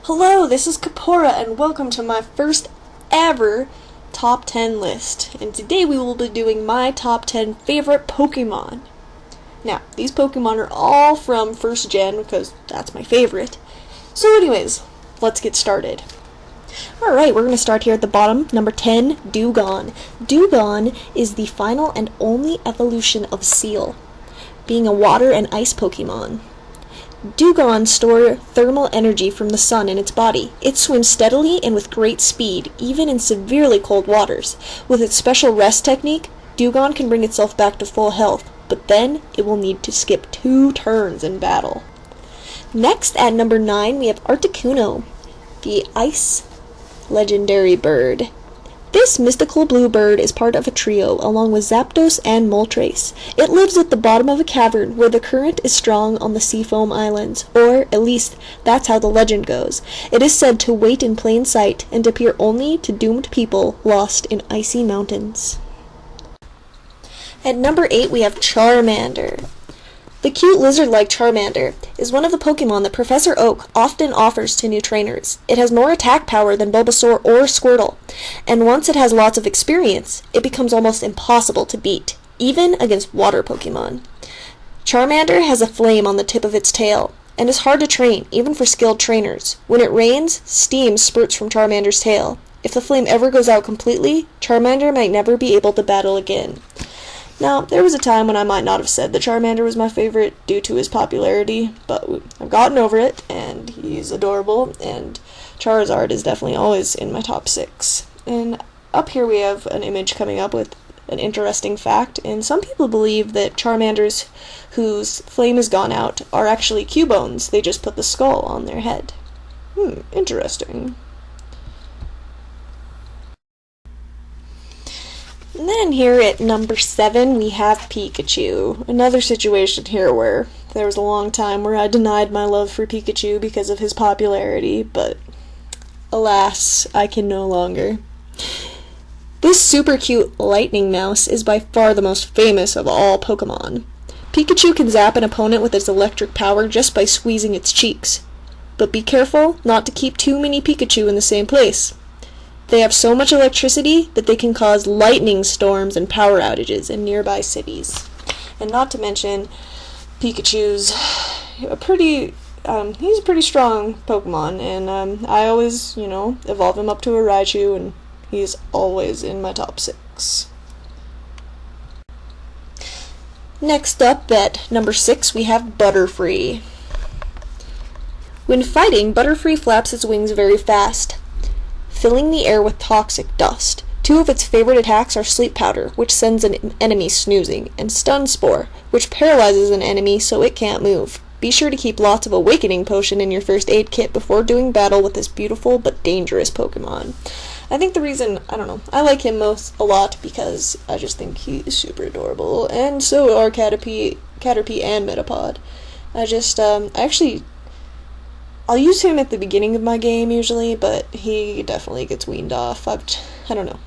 Hello, this is Kapora, and welcome to my first ever top 10 list. And today we will be doing my top 10 favorite Pokemon. Now, these Pokemon are all from first gen because that's my favorite. So anyways, let's get started. Alright, we're going to start here at the bottom. Number 10, Dewgong. Dewgong is the final and only evolution of Seal, being a water and ice Pokemon. Dewgong stores thermal energy from the sun in its body. It swims steadily and with great speed, even in severely cold waters. With its special rest technique, Dewgong can bring itself back to full health, but then it will need to skip 2 turns in battle. Next, at number 9, we have Articuno, the ice legendary bird. This mystical blue bird is part of a trio, along with Zapdos and Moltres. It lives at the bottom of a cavern where the current is strong on the Seafoam Islands, or at least that's how the legend goes. It is said to wait in plain sight and appear only to doomed people lost in icy mountains. At number 8 we have Charmander. The cute lizard-like Charmander is one of the Pokemon that Professor Oak often offers to new trainers. It has more attack power than Bulbasaur or Squirtle, and once it has lots of experience, it becomes almost impossible to beat, even against water Pokemon. Charmander has a flame on the tip of its tail, and is hard to train, even for skilled trainers. When it rains, steam spurts from Charmander's tail. If the flame ever goes out completely, Charmander might never be able to battle again. Now, there was a time when I might not have said that Charmander was my favorite due to his popularity, but I've gotten over it, and he's adorable, and Charizard is definitely always in my top 6. And up here we have an image coming up with an interesting fact, and some people believe that Charmanders whose flame has gone out are actually Cubones. They just put the skull on their head. Interesting. And then here at number 7, we have Pikachu. Another situation here where there was a long time where I denied my love for Pikachu because of his popularity, but alas, I can no longer. This super cute lightning mouse is by far the most famous of all Pokemon. Pikachu can zap an opponent with its electric power just by squeezing its cheeks. But be careful not to keep too many Pikachu in the same place. They have so much electricity that they can cause lightning storms and power outages in nearby cities. And not to mention, Pikachu's he's a pretty strong Pokemon, and I always, evolve him up to a Raichu, and he's always in my top 6. Next up, at number 6, we have Butterfree. When fighting, Butterfree flaps its wings very fast, filling the air with toxic dust. 2 of its favorite attacks are Sleep Powder, which sends an enemy snoozing, and Stun Spore, which paralyzes an enemy so it can't move. Be sure to keep lots of Awakening Potion in your first aid kit before doing battle with this beautiful but dangerous Pokemon. I think the reason, I like him a lot because I just think he's super adorable, and so are Caterpie and Metapod. I'll use him at the beginning of my game usually, but he definitely gets weaned off. I don't know.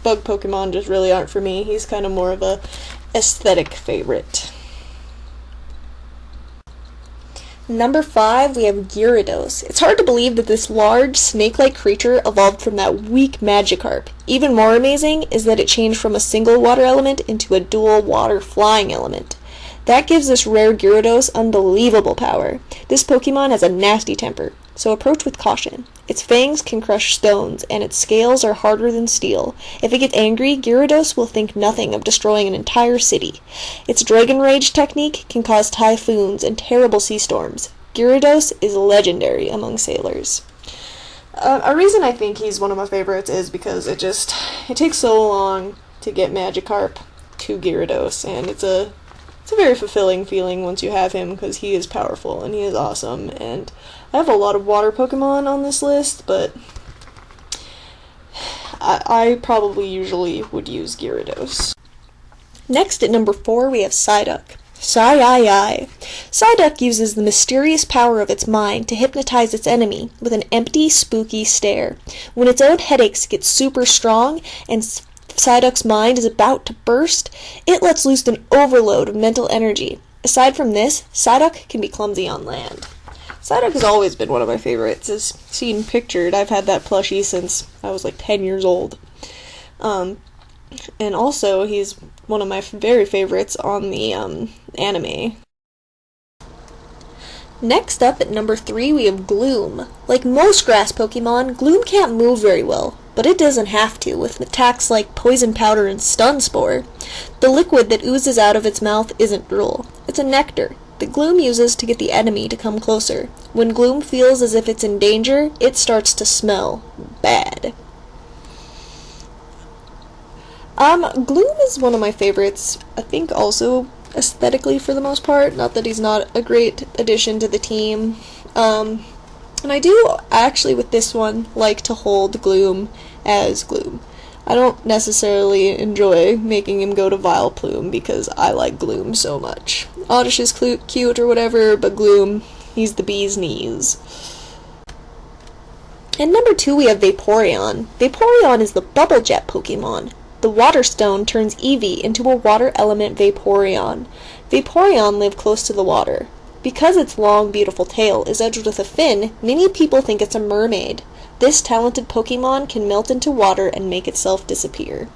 Bug Pokemon just really aren't for me. He's kind of more of a aesthetic favorite. Number 5, we have Gyarados. It's hard to believe that this large, snake-like creature evolved from that weak Magikarp. Even more amazing is that it changed from a single water element into a dual water flying element. That gives this rare Gyarados unbelievable power. This Pokemon has a nasty temper, so approach with caution. Its fangs can crush stones, and its scales are harder than steel. If it gets angry, Gyarados will think nothing of destroying an entire city. Its Dragon Rage technique can cause typhoons and terrible sea storms. Gyarados is legendary among sailors. A reason I think he's one of my favorites is because it takes so long to get Magikarp to Gyarados, and it's a very fulfilling feeling once you have him because he is powerful and he is awesome. And I have a lot of water Pokemon on this list, but I probably usually would use Gyarados. Next at number 4 we have Psyduck. Psyduck uses the mysterious power of its mind to hypnotize its enemy with an empty, spooky stare. When its own headaches get super strong and Psyduck's mind is about to burst, it lets loose an overload of mental energy. Aside from this, Psyduck can be clumsy on land. Psyduck has always been one of my favorites. As seen pictured, I've had that plushie since I was like 10 years old. And also, he's one of my very favorites on the anime. Next up at number 3 we have Gloom. Like most grass Pokemon, Gloom can't move very well, but it doesn't have to, with attacks like Poison Powder and Stun Spore. The liquid that oozes out of its mouth isn't drool, it's a nectar that Gloom uses to get the enemy to come closer. When Gloom feels as if it's in danger, it starts to smell bad. Gloom is one of my favorites, I think also aesthetically for the most part, not that he's not a great addition to the team. And I do actually with this one like to hold Gloom as Gloom. I don't necessarily enjoy making him go to Vileplume because I like Gloom so much. Oddish is cute or whatever, but Gloom, he's the bee's knees. And number 2 we have Vaporeon. Vaporeon is the Bubble Jet Pokemon. The Water Stone turns Eevee into a water element Vaporeon. Vaporeon live close to the water. Because its long, beautiful tail is edged with a fin, many people think it's a mermaid. This talented Pokemon can melt into water and make itself disappear.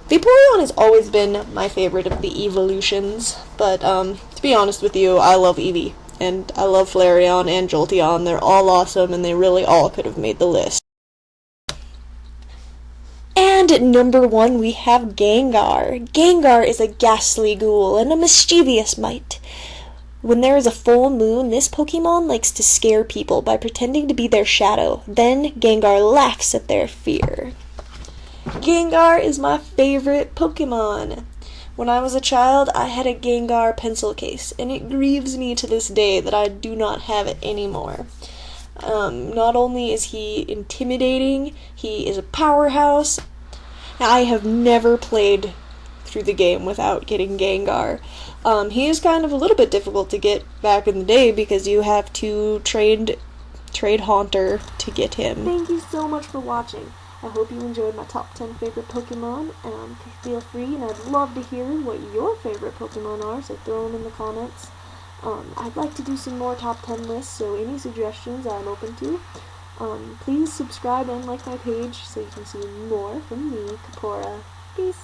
Vaporeon has always been my favorite of the evolutions, but to be honest with you, I love Eevee. And I love Flareon and Jolteon. They're all awesome, and they really all could have made the list. And at number 1 we have Gengar. Gengar is a ghastly ghoul and a mischievous mite. When there is a full moon, this Pokemon likes to scare people by pretending to be their shadow. Then Gengar laughs at their fear. Gengar is my favorite Pokemon. When I was a child, I had a Gengar pencil case, and it grieves me to this day that I do not have it anymore. Not only is he intimidating, he is a powerhouse. I have never played through the game without getting Gengar. He is kind of a little bit difficult to get back in the day because you have to trade Haunter to get him. Thank you so much for watching. I hope you enjoyed my top 10 favorite Pokemon. Feel free, and I'd love to hear what your favorite Pokemon are, so throw them in the comments. I'd like to do some more top 10 lists, so any suggestions I'm open to. Please subscribe and like my page so you can see more from me, Kapora. Peace!